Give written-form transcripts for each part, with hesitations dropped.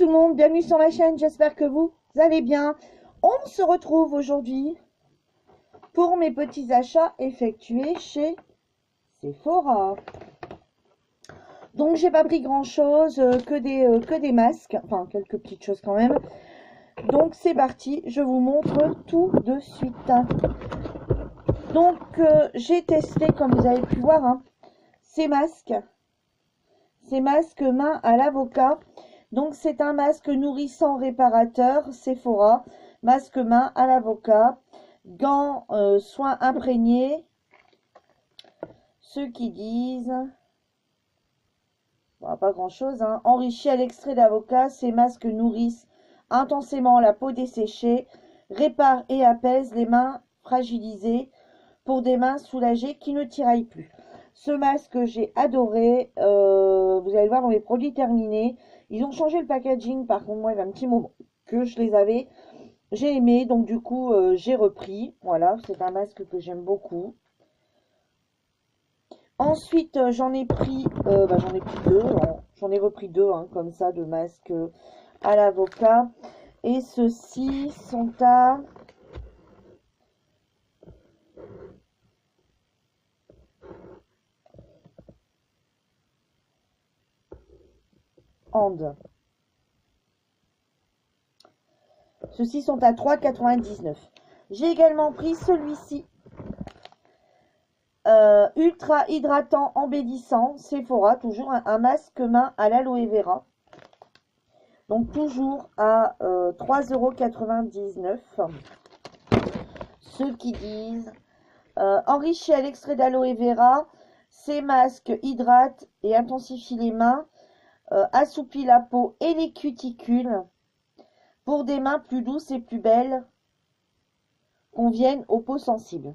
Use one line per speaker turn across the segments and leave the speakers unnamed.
tout le monde, bienvenue sur ma chaîne, j'espère que vous allez bien. On se retrouve aujourd'hui pour mes petits achats effectués chez Sephora. Donc j'ai pas pris grand chose, que des masques, enfin quelques petites choses quand même. Donc c'est parti, je vous montre tout de suite. Donc j'ai testé, comme vous avez pu voir, hein, ces masques main à l'avocat. Donc c'est un masque nourrissant réparateur Sephora, masque main à l'avocat, gants, soins imprégnés. Ceux qui disent, bon, pas grand chose, hein. Enrichi à l'extrait d'avocat, ces masques nourrissent intensément la peau desséchée, réparent et apaisent les mains fragilisées pour des mains soulagées qui ne tiraillent plus. Ce masque, j'ai adoré. Vous allez le voir dans les produits terminés. Ils ont changé le packaging. Par contre, moi, il y avait un petit moment que je les avais. J'ai aimé. Donc, du coup, j'ai repris. Voilà, c'est un masque que j'aime beaucoup. Ensuite, j'en ai pris deux. J'en ai repris deux, hein, comme ça, de masques à l'avocat. Et ceux-ci sont à... Ceux-ci sont à 3,99 €. J'ai également pris celui-ci. Ultra hydratant embellissant. Sephora. Toujours un masque main à l'aloe vera. Donc toujours à 3,99 €. Ceux qui disent enrichi à l'extrait d'aloe vera. Ces masques hydratent et intensifient les mains. Assouplit la peau et les cuticules pour des mains plus douces et plus belles, conviennent aux peaux sensibles.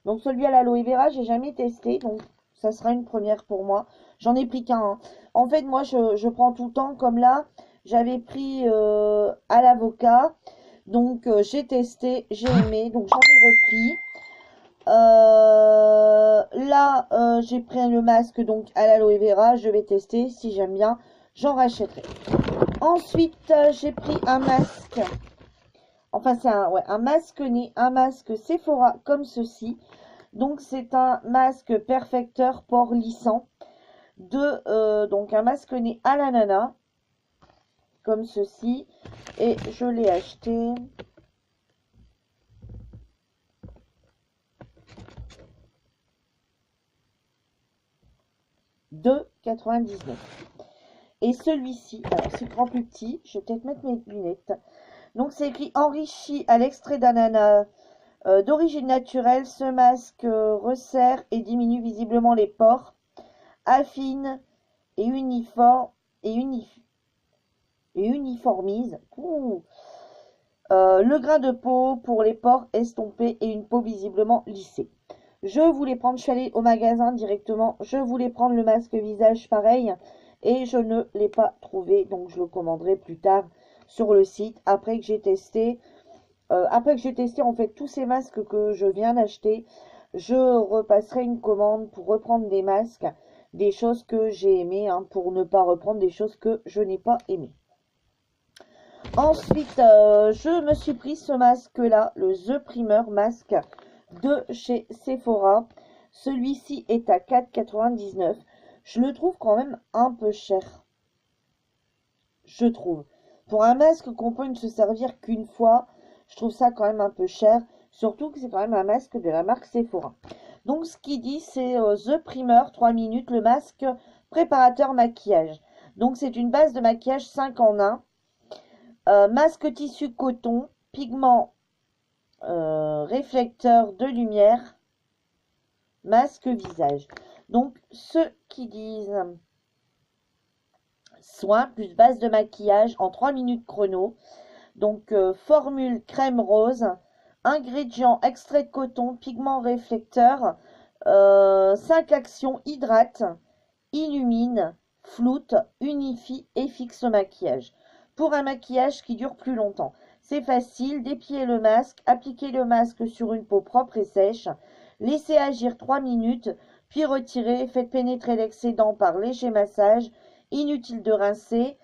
Donc celui à l'aloe vera, j'ai jamais testé, donc ça sera une première pour moi. J'en ai pris qu'un, hein. En fait, moi, je prends tout le temps, comme là, j'avais pris à l'avocat, donc j'ai testé, j'ai aimé, donc j'en ai repris. Là, j'ai pris le masque donc à l'aloe vera, je vais tester, si j'aime bien, j'en rachèterai. Ensuite, j'ai pris un masque, enfin c'est un masque nez, un masque Sephora comme ceci. Donc c'est un masque perfecteur port lissant, donc un masque nez à l'ananas, comme ceci, et je l'ai acheté... €2,99. Et celui-ci, alors c'est grand plus petit, je vais peut-être mettre mes lunettes. Donc c'est écrit enrichi à l'extrait d'ananas d'origine naturelle. Ce masque resserre et diminue visiblement les pores, affine et uniformise le grain de peau pour les pores estompés et une peau visiblement lissée. Je voulais prendre, je suis allée au magasin directement, je voulais prendre le masque visage pareil et je ne l'ai pas trouvé, donc je le commanderai plus tard sur le site après que j'ai testé. En fait tous ces masques que je viens d'acheter, je repasserai une commande pour reprendre des masques, des choses que j'ai aimées, hein, pour ne pas reprendre des choses que je n'ai pas aimées. Ensuite, je me suis pris ce masque-là, le The Primer masque de chez Sephora. Celui-ci est à 4,99 €. Je le trouve quand même un peu cher. Je trouve. Pour un masque qu'on peut ne se servir qu'une fois, je trouve ça quand même un peu cher. Surtout que c'est quand même un masque de la marque Sephora. Donc, ce qu'il dit, c'est The Primer 3 minutes, le masque préparateur maquillage. Donc, c'est une base de maquillage 5 en 1. Masque tissu coton, pigment réflecteur de lumière, masque visage. Donc ceux qui disent soin plus base de maquillage en 3 minutes chrono. Donc formule crème rose, ingrédients extrait de coton, pigment réflecteur, 5 actions, hydrate, illumine, floute, unifie et fixe le maquillage. Pour un maquillage qui dure plus longtemps. C'est facile, dépliez le masque, appliquez le masque sur une peau propre et sèche, laissez agir 3 minutes, puis retirez, faites pénétrer l'excédent par léger massage, inutile de rincer,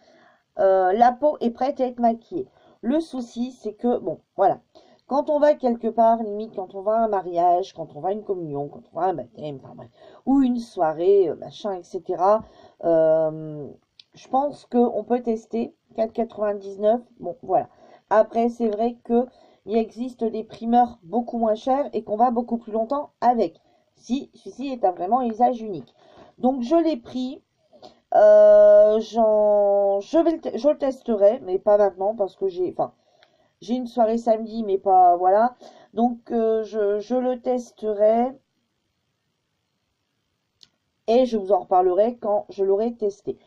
la peau est prête à être maquillée. Le souci, c'est que, bon, voilà, quand on va quelque part, limite quand on va à un mariage, quand on va à une communion, quand on va à un baptême, enfin bref, ou une soirée, machin, etc., euh, je pense qu'on peut tester 4,99. Bon, voilà. Après, c'est vrai que il existe des primeurs beaucoup moins chers et qu'on va beaucoup plus longtemps avec. Si celui-ci est un vraiment usage unique. Donc, je l'ai pris. Je le testerai, mais pas maintenant parce que j'ai une soirée samedi, mais pas, voilà. Donc, je le testerai et je vous en reparlerai quand je l'aurai testé.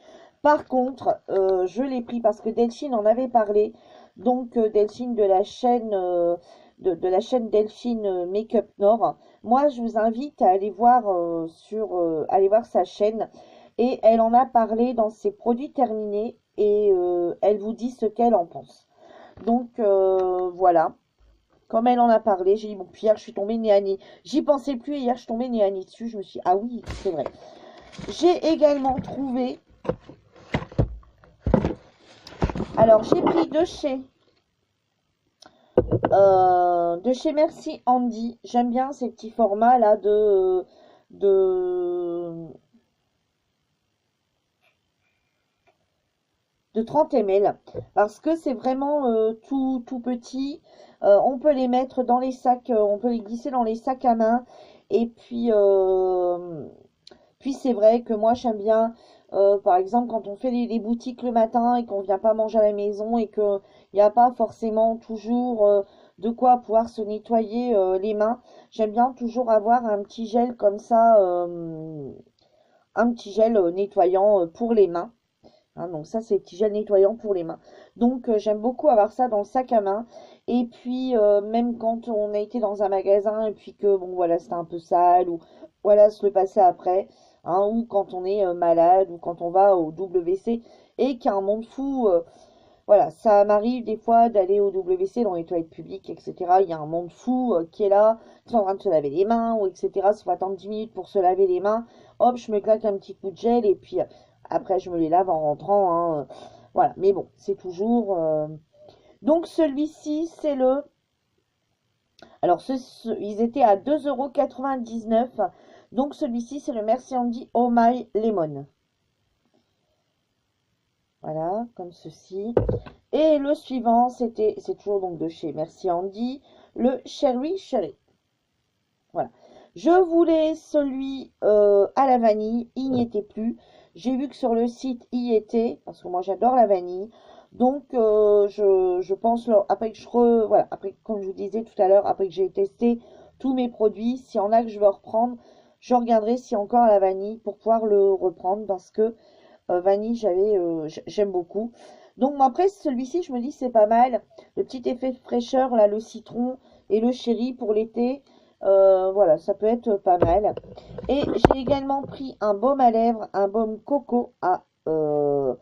Par contre, je l'ai pris parce que Delphine en avait parlé. Donc, Delphine de la chaîne, de la chaîne Delphine Makeup Nord. Moi, je vous invite à aller voir, aller voir sa chaîne. Et elle en a parlé dans ses produits terminés. Et elle vous dit ce qu'elle en pense. Donc, voilà. Comme elle en a parlé, j'ai dit, bon, puis hier, je suis tombée nez à nez. J'y pensais plus, et hier, je suis tombée nez à nez dessus. Je me suis dit, ah oui, c'est vrai. J'ai également trouvé... Alors, j'ai pris de chez Merci Andy. J'aime bien ces petits formats là de, de 30 ml parce que c'est vraiment tout petit. On peut les mettre dans les sacs, on peut les glisser dans les sacs à main. Et puis c'est vrai que moi j'aime bien, par exemple, quand on fait les boutiques le matin et qu'on vient pas manger à la maison et qu'il n'y a pas forcément toujours de quoi pouvoir se nettoyer les mains, j'aime bien toujours avoir un petit gel comme ça, un petit gel nettoyant pour les mains. Hein, donc ça, c'est petit gel nettoyant pour les mains. Donc j'aime beaucoup avoir ça dans le sac à main. Et puis même quand on a été dans un magasin et puis que bon voilà c'était un peu sale ou voilà se le passer après. Hein, ou quand on est malade ou quand on va au WC et qu'il y a un monde fou. Voilà, ça m'arrive des fois d'aller au WC dans les toilettes publiques, etc. Il y a un monde fou qui est là, qui est en train de se laver les mains, ou etc. Il faut attendre 10 minutes pour se laver les mains. Hop, je me claque un petit coup de gel et puis après je me les lave en rentrant. Hein, voilà, mais bon, c'est toujours... Donc celui-ci, c'est le... Alors, ils étaient à 2,99 €. Donc celui-ci, c'est le Merci Andy Oh My Lemon. Voilà, comme ceci. Et le suivant, c'est toujours donc de chez Merci Andy, le Cherry Cherry. Voilà. Je voulais celui à la vanille, il n'y était plus. J'ai vu que sur le site, il y était, parce que moi j'adore la vanille. Donc, je pense, après que voilà, après, comme je vous disais tout à l'heure, après que j'ai testé tous mes produits, s'il y en a que je veux reprendre, je regarderai s'il y a encore à la vanille pour pouvoir le reprendre parce que vanille, j'aime beaucoup. Donc après, celui-ci, je me dis c'est pas mal. Le petit effet de fraîcheur, là, le citron et le chéri pour l'été. Voilà, ça peut être pas mal. Et j'ai également pris un baume à lèvres, un baume coco à 4,99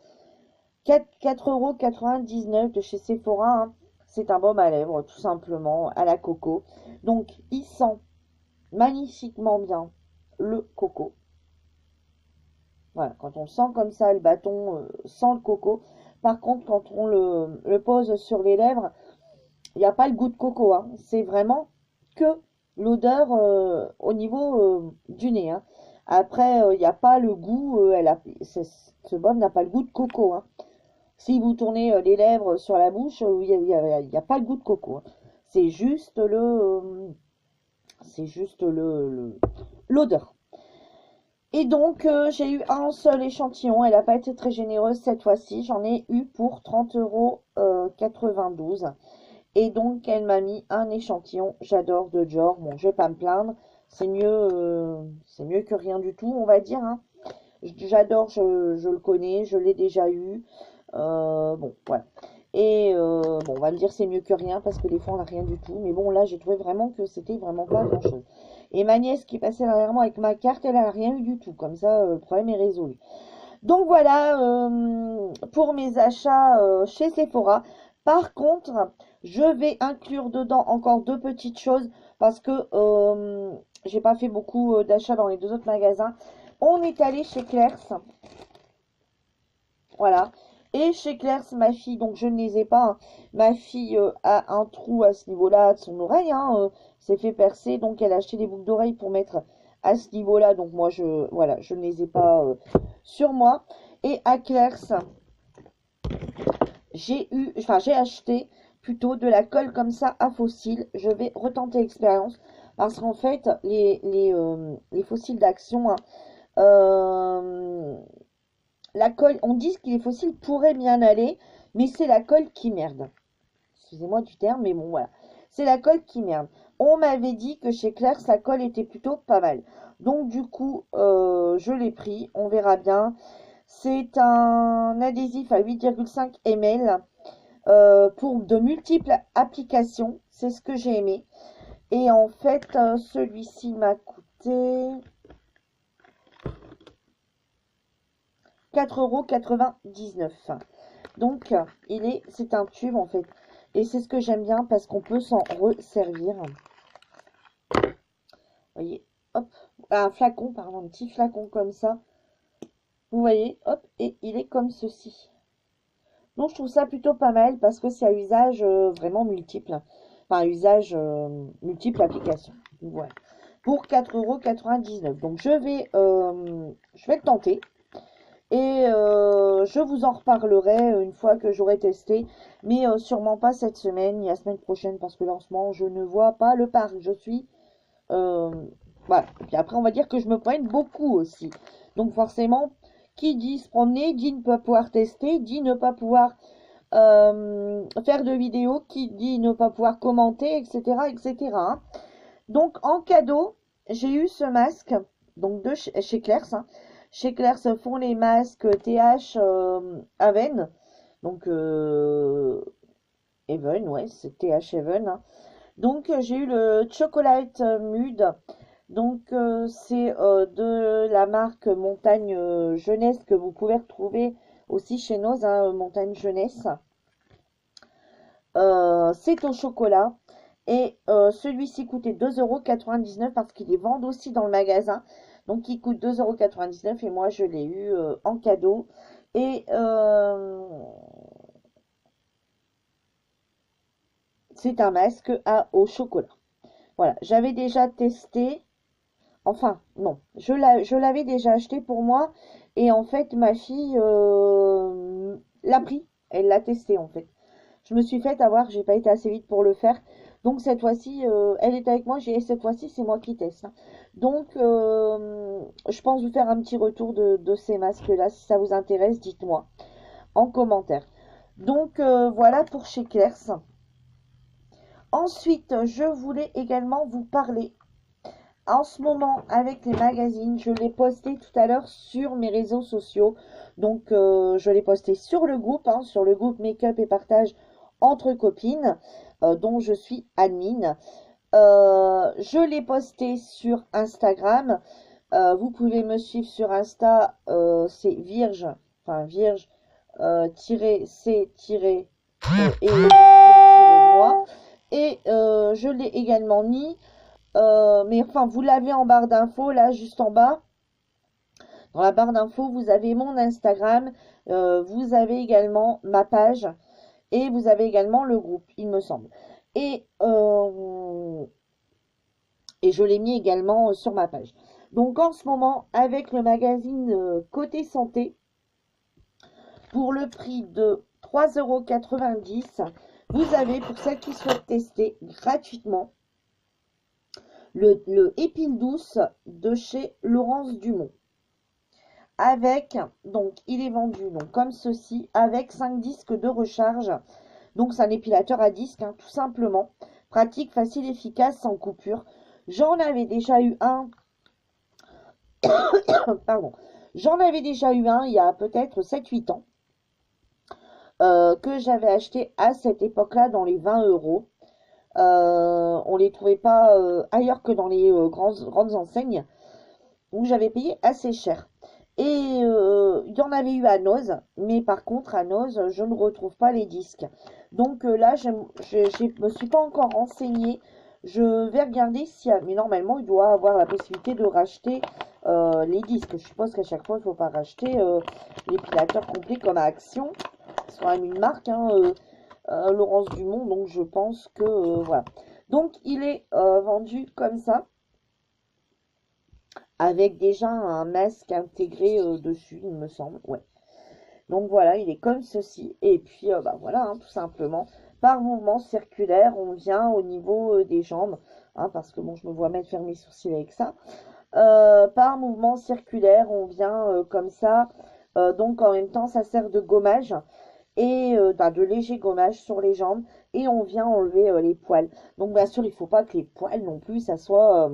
€ de chez Sephora. Hein. C'est un baume à lèvres, tout simplement, à la coco. Donc, il sent magnifiquement bien le coco. Voilà, quand on sent comme ça le bâton sans le coco. Par contre, quand on le pose sur les lèvres, il n'y a pas le goût de coco. Hein. C'est vraiment que l'odeur au niveau du nez. Hein. Après, il n'y a pas le goût. Ce baume n'a pas le goût de coco. Hein. Si vous tournez les lèvres sur la bouche, il n'y a pas le goût de coco. Hein. C'est juste l'odeur. Et donc, j'ai eu un seul échantillon. Elle n'a pas été très généreuse cette fois-ci. J'en ai eu pour 30,92 €. Et donc, elle m'a mis un échantillon. J'adore de Dior. Bon, je vais pas me plaindre. C'est mieux que rien du tout, on va dire. Hein. J'adore, je le connais, je l'ai déjà eu. Bon, voilà. Et bon, on va me dire c'est mieux que rien parce que des fois on n'a rien du tout. Mais bon, là, j'ai trouvé vraiment que c'était vraiment pas grand-chose. Et ma nièce qui passait derrière moi avec ma carte, elle n'a rien eu du tout. Comme ça, le problème est résolu. Donc voilà pour mes achats chez Sephora. Par contre, je vais inclure dedans encore deux petites choses parce que j'ai pas fait beaucoup d'achats dans les deux autres magasins. On est allé chez Claire's. Voilà. Et chez Claire's, ma fille, donc je ne les ai pas, hein. Ma fille a un trou à ce niveau-là de son oreille, hein, s'est fait percer, donc elle a acheté des boucles d'oreilles pour mettre à ce niveau-là. Donc moi, voilà, je ne les ai pas sur moi. Et à Claire's, j'ai acheté plutôt de la colle comme ça à fossiles. Je vais retenter l'expérience parce qu'en fait, les fossiles d'Action, hein, la colle, on dit que les fossiles pourraient bien aller, mais c'est la colle qui merde. Excusez-moi du terme, mais bon, voilà. C'est la colle qui merde. On m'avait dit que chez Claire's, la colle était plutôt pas mal. Donc, du coup, je l'ai pris. On verra bien. C'est un adhésif à 8,5 ml pour de multiples applications. C'est ce que j'ai aimé. Et en fait, celui-ci m'a coûté 4,99 €. Donc, c'est un tube en fait. Et c'est ce que j'aime bien parce qu'on peut s'en resservir. Vous voyez, hop, un flacon, pardon, un petit flacon comme ça. Vous voyez, hop, et il est comme ceci. Donc, je trouve ça plutôt pas mal parce que c'est à usage vraiment multiple. Enfin, usage multiple application. Voilà. Pour 4,99 €. Donc, je vais le tenter. Et je vous en reparlerai une fois que j'aurai testé. Mais sûrement pas cette semaine, ni la semaine prochaine. Parce que lancement, je ne vois pas le parc. Je suis... voilà. Puis après, on va dire que je me promène beaucoup aussi. Donc forcément, qui dit se promener, dit ne pas pouvoir tester, dit ne pas pouvoir faire de vidéos, qui dit ne pas pouvoir commenter, etc. etc. hein. Donc en cadeau, j'ai eu ce masque. Donc de chez Claire's. Hein. Chez Claire's font les masques TH Haven. Donc Even, ouais, c'est TH Even. Hein. Donc j'ai eu le Chocolate Mud. Donc c'est de la marque Montagne Jeunesse que vous pouvez retrouver aussi chez Noz, hein, Montagne Jeunesse. C'est au chocolat. Et celui-ci coûtait 2,99 € parce qu'il les vendent aussi dans le magasin. Donc il coûte 2,99 € et moi je l'ai eu en cadeau. Et c'est un masque au chocolat. Voilà, j'avais déjà testé. Enfin, non, je l'avais déjà acheté pour moi. Et en fait, ma fille l'a pris. Elle l'a testé en fait. Je me suis fait avoir, j'ai pas été assez vite pour le faire. Donc cette fois-ci, elle est avec moi. Cette fois-ci, c'est moi qui teste. Hein. Donc, je pense vous faire un petit retour de ces masques-là. Si ça vous intéresse, dites-moi en commentaire. Donc, voilà pour chez Claire's. Ensuite, je voulais également vous parler. En ce moment, avec les magazines, je l'ai posté tout à l'heure sur mes réseaux sociaux. Donc, je l'ai posté sur le groupe, hein, sur le groupe Make-up et Partage entre copines, dont je suis admin. Je l'ai posté sur Instagram. Vous pouvez me suivre sur Insta, c'est Virge, enfin Virge, C, et moi. Et je l'ai également mis, mais enfin, vous l'avez en barre d'infos, là, juste en bas. Dans la barre d'infos, vous avez mon Instagram, vous avez également ma page, et vous avez également le groupe, il me semble. Et je l'ai mis également sur ma page. Donc en ce moment, avec le magazine Côté Santé, pour le prix de 3,90 €, vous avez, pour celles qui souhaitent tester gratuitement, le Épile Douce de chez Laurence Dumont. Avec, donc il est vendu donc comme ceci, avec 5 disques de recharge. Donc c'est un épilateur à disque, hein, tout simplement. Pratique, facile, efficace, sans coupure. J'en avais déjà eu un. Pardon. J'en avais déjà eu un il y a peut-être 7-8 ans. Que j'avais acheté à cette époque-là dans les 20 €. On les trouvait pas ailleurs que dans les grandes enseignes. Où j'avais payé assez cher. Et il y en avait eu à Noz, mais par contre à Noz, je ne retrouve pas les disques. Donc là, je me suis pas encore renseignée. Je vais regarder si... Mais normalement, il doit avoir la possibilité de racheter les disques. Je suppose qu'à chaque fois, il ne faut pas racheter l'épilateur complet comme à Action. c'est quand même une marque, hein, Laurence Dumont, donc je pense que voilà. Donc il est vendu comme ça, avec déjà un masque intégré dessus, il me semble, ouais. Donc voilà, il est comme ceci, et puis bah voilà, hein, tout simplement, par mouvement circulaire, on vient au niveau des jambes, hein, parce que bon, je me vois mettre faire mes sourcils avec ça. Par mouvement circulaire, on vient comme ça, donc en même temps, ça sert de gommage, et de léger gommage sur les jambes, et on vient enlever les poils. Donc bien sûr, il faut pas que les poils non plus, ça soit,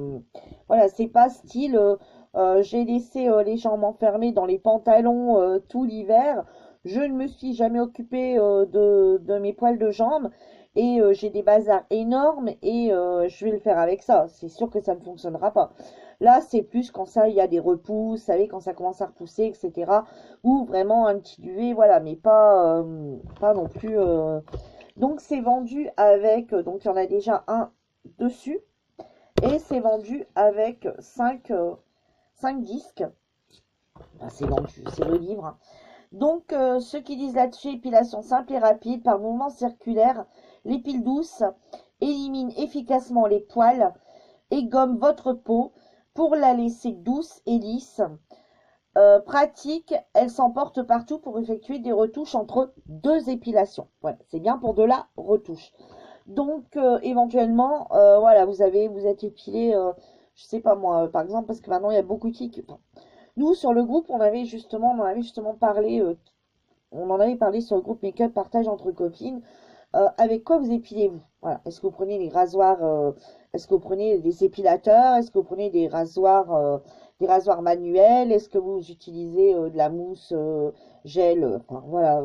voilà, c'est pas style, j'ai laissé les jambes enfermées dans les pantalons tout l'hiver, je ne me suis jamais occupée de mes poils de jambes, et j'ai des bazars énormes, et je vais le faire avec ça. C'est sûr que ça ne fonctionnera pas. Là, c'est plus quand ça, il y a des repousses, vous savez, quand ça commence à repousser, etc. Ou vraiment un petit duvet, voilà, mais pas non plus. Donc, c'est vendu avec, donc il y en a déjà un dessus, et c'est vendu avec 5 disques. Enfin, c'est vendu, c'est le livre, hein. Donc, ceux qui disent là-dessus, épilation simple et rapide par mouvement circulaire, l'épile douce élimine efficacement les poils et gomme votre peau pour la laisser douce et lisse. Pratique, elle s'emporte partout pour effectuer des retouches entre deux épilations. Voilà, c'est bien pour de la retouche. Donc, éventuellement, voilà, vous êtes épilé, je sais pas moi, par exemple, parce que maintenant il y a beaucoup de filles. Enfin, nous, sur le groupe, on en avait justement parlé, on en avait parlé sur le groupe Make-up Partage entre copines. Avec quoi vous épilez-vous? Voilà. Est-ce que vous prenez des rasoirs, est-ce que vous prenez des épilateurs? Est-ce que vous prenez des rasoirs manuels? Est-ce que vous utilisez de la mousse gel, enfin voilà,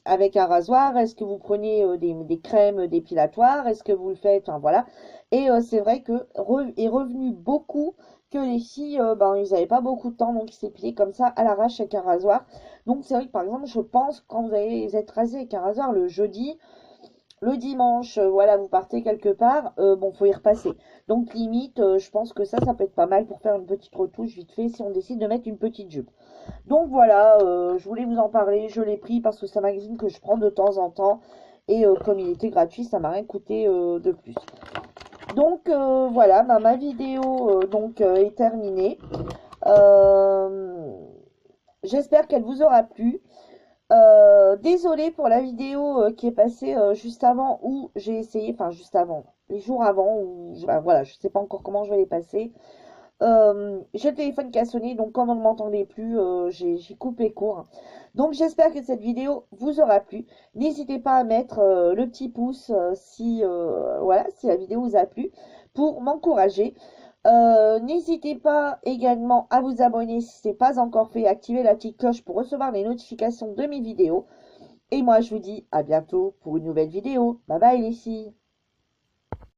avec un rasoir? Est-ce que vous prenez des crèmes dépilatoires? Est-ce que vous le faites? Enfin voilà. Et c'est vrai que est revenu beaucoup que les filles, ben, ils n'avaient pas beaucoup de temps, donc ils s'épilaient comme ça à l'arrache avec un rasoir. Donc c'est vrai que par exemple, je pense quand vous êtes rasé avec un rasoir le jeudi, le dimanche, voilà, vous partez quelque part, bon, faut y repasser. Donc limite, je pense que ça peut être pas mal pour faire une petite retouche vite fait si on décide de mettre une petite jupe. Donc voilà, je voulais vous en parler, je l'ai pris parce que c'est un magazine que je prends de temps en temps. Et comme il était gratuit, ça m'a rien coûté de plus. Donc voilà, ma vidéo est terminée. J'espère qu'elle vous aura plu. Désolée pour la vidéo qui est passée juste avant où j'ai essayé, enfin juste avant, les jours avant, où ben, voilà, je sais pas encore comment je vais les passer. J'ai le téléphone qui a sonné, donc comme on ne m'entendait plus, j'ai coupé court. Donc j'espère que cette vidéo vous aura plu. N'hésitez pas à mettre le petit pouce si voilà, si la vidéo vous a plu pour m'encourager. N'hésitez pas également à vous abonner si ce n'est pas encore fait, activer la petite cloche pour recevoir les notifications de mes vidéos. Et moi je vous dis à bientôt pour une nouvelle vidéo. Bye bye les filles.